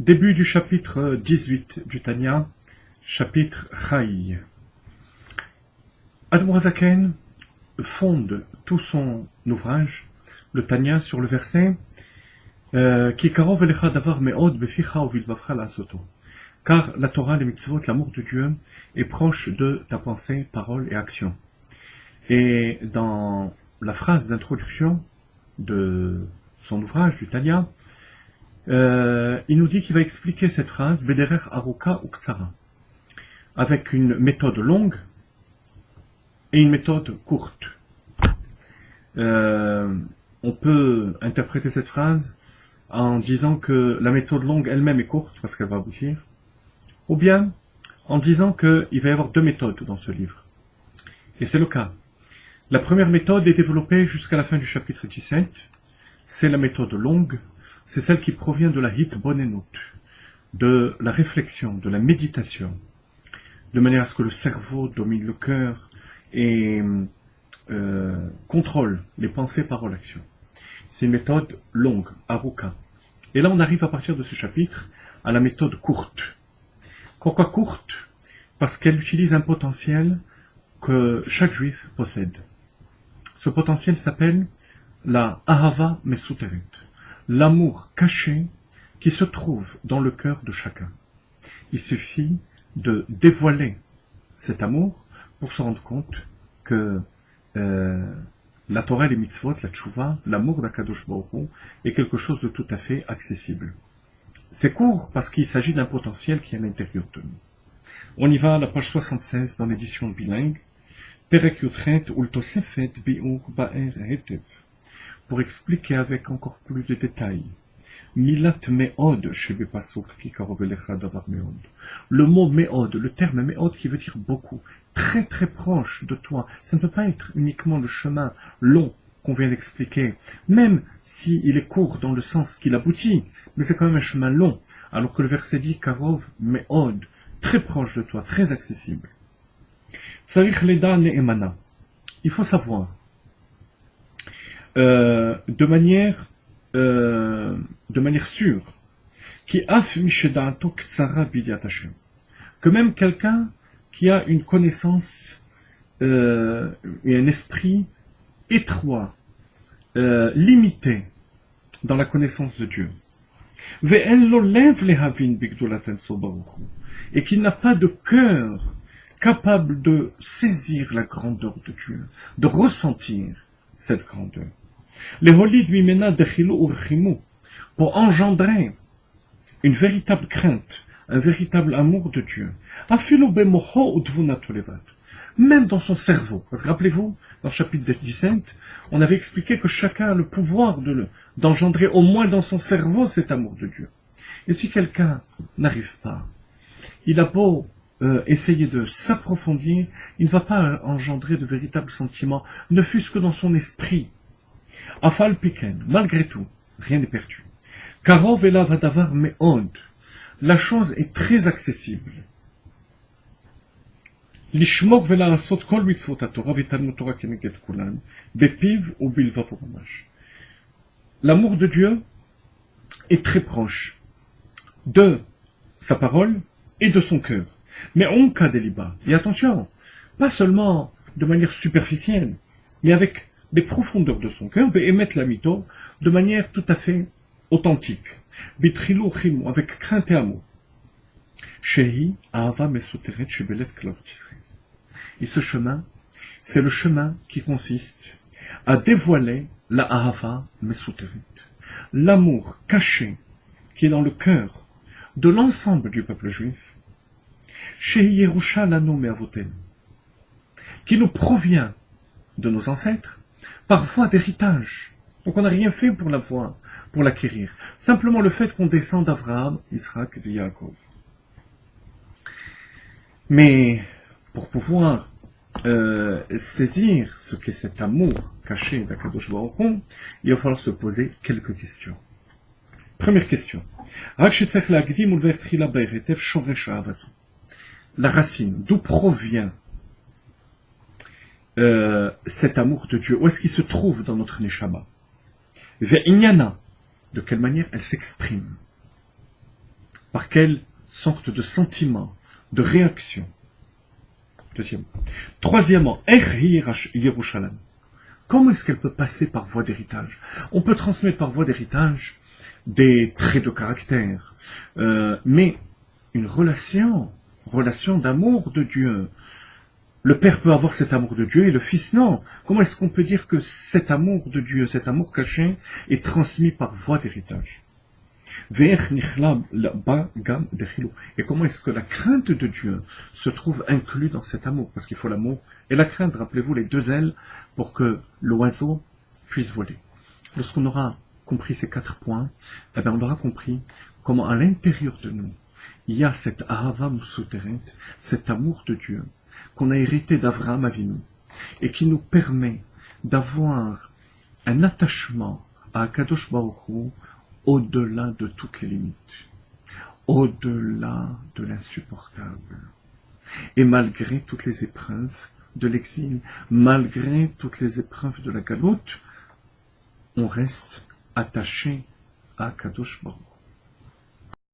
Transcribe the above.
Début du chapitre 18 du Tanya, chapitre Chai. Admor HaZaken fonde tout son ouvrage, le Tanya, sur le verset Ki karov elecha davar me'od beficha uvilvavcha la'asoto. Car la Torah, les mitzvot, l'amour de Dieu est proche de ta pensée, parole et action. Et dans la phrase d'introduction de son ouvrage, du Tanya, il nous dit qu'il va expliquer cette phrase Bederech Aruka ou Ktsara, avec une méthode longue et une méthode courte. On peut interpréter cette phrase en disant que la méthode longue elle-même est courte parce qu'elle va aboutir, ou bien en disant qu'il va y avoir deux méthodes dans ce livre. Et c'est le cas. La première méthode est développée jusqu'à la fin du chapitre 17. C'est la méthode longue. C'est celle qui provient de la hitbonenut, de la réflexion, de la méditation, de manière à ce que le cerveau domine le cœur et contrôle les pensées, paroles, actions. C'est une méthode longue, aruka. Et là, on arrive à partir de ce chapitre à la méthode courte. Pourquoi courte? Parce qu'elle utilise un potentiel que chaque juif possède. Ce potentiel s'appelle la ahava mesuteret, l'amour caché qui se trouve dans le cœur de chacun. Il suffit de dévoiler cet amour pour se rendre compte que la Torah, les mitzvot, la tchouva, l'amour d'Akadosh Baruch Hu est quelque chose de tout à fait accessible. C'est court parce qu'il s'agit d'un potentiel qui est à l'intérieur de nous. On y va à la page 76 dans l'édition bilingue, Perek Yutret Ultosefet Bi'ur Ba'er Hetev, pour expliquer avec encore plus de détails. Milat me'od shebe pasuk ki karov elecha davar me'od. Le mot me'od, le terme me'od qui veut dire beaucoup, très très proche de toi. Ça ne peut pas être uniquement le chemin long qu'on vient d'expliquer, même s'il est court dans le sens qu'il aboutit, mais c'est quand même un chemin long, alors que le verset dit karov me'od, très proche de toi, très accessible. Tsarich leda ne'emana. Il faut savoir de manière sûre, que même quelqu'un qui a une connaissance et un esprit étroit, limité dans la connaissance de Dieu, et qui n'a pas de cœur capable de saisir la grandeur de Dieu, de ressentir cette grandeur. Les holid mimena dechilou urchimu, pour engendrer une véritable crainte, un véritable amour de Dieu. Afilu bemocho udvunatu levad, même dans son cerveau. Parce que rappelez-vous, dans le chapitre 17, on avait expliqué que chacun a le pouvoir d'engendrer au moins dans son cerveau cet amour de Dieu. Et si quelqu'un n'arrive pas, il a beau essayer de s'approfondir, il ne va pas engendrer de véritables sentiments, ne fût-ce que dans son esprit. Afal piken, malgré tout, rien n'est perdu. Karov elav hadavar me'od, la chose est très accessible. Lishmor ve'la'asot kol mitzvot haTorah v'talmud Torah keneged kulan, bepiv ou bilvav mamash. L'amour de Dieu est très proche de sa parole et de son cœur. Mais on cas délibat. Et attention, pas seulement de manière superficielle, mais avec les profondeurs de son cœur, émettre la mytho de manière tout à fait authentique. Bitrilou chimou, avec crainte et amour. Shehi ahava mesuteret shebelev klavot Yisrael. Et ce chemin, c'est le chemin qui consiste à dévoiler la ahava mesuteret, l'amour caché qui est dans le cœur de l'ensemble du peuple juif, Shehi Yerusha lanu me'avoten, qui nous provient de nos ancêtres par voie d'héritage. Donc on n'a rien fait pour l'avoir, pour l'acquérir. Simplement le fait qu'on descend d'Abraham, Yitzhak et Yaakov. Mais pour pouvoir saisir ce qu'est cet amour caché d'Akadosh Baruch Hu, il va falloir se poser quelques questions. Première question. La racine, d'où provient cet amour de Dieu? Où est-ce qu'il se trouve dans notre neshama? Ve'inyana, de quelle manière elle s'exprime? Par quelle sorte de sentiment, de réaction? Deuxièmement. Troisièmement, Yerushalayim. Comment est-ce qu'elle peut passer par voie d'héritage? On peut transmettre par voie d'héritage des traits de caractère, mais une relation d'amour de Dieu. Le père peut avoir cet amour de Dieu et le fils non. Comment est-ce qu'on peut dire que cet amour de Dieu, cet amour caché, est transmis par voie d'héritage? Et comment est-ce que la crainte de Dieu se trouve inclue dans cet amour? Parce qu'il faut l'amour et la crainte, rappelez-vous, les deux ailes pour que l'oiseau puisse voler. Lorsqu'on aura compris ces 4 points, eh bien on aura compris comment à l'intérieur de nous, il y a cette ahava musuteret, cet amour de Dieu, qu'on a hérité d'Avraham Avinu, et qui nous permet d'avoir un attachement à Akadosh Baruch Hu au-delà de toutes les limites, au-delà de l'insupportable. Et malgré toutes les épreuves de l'exil, malgré toutes les épreuves de la galoute, on reste attaché à Akadosh Baruch Hu.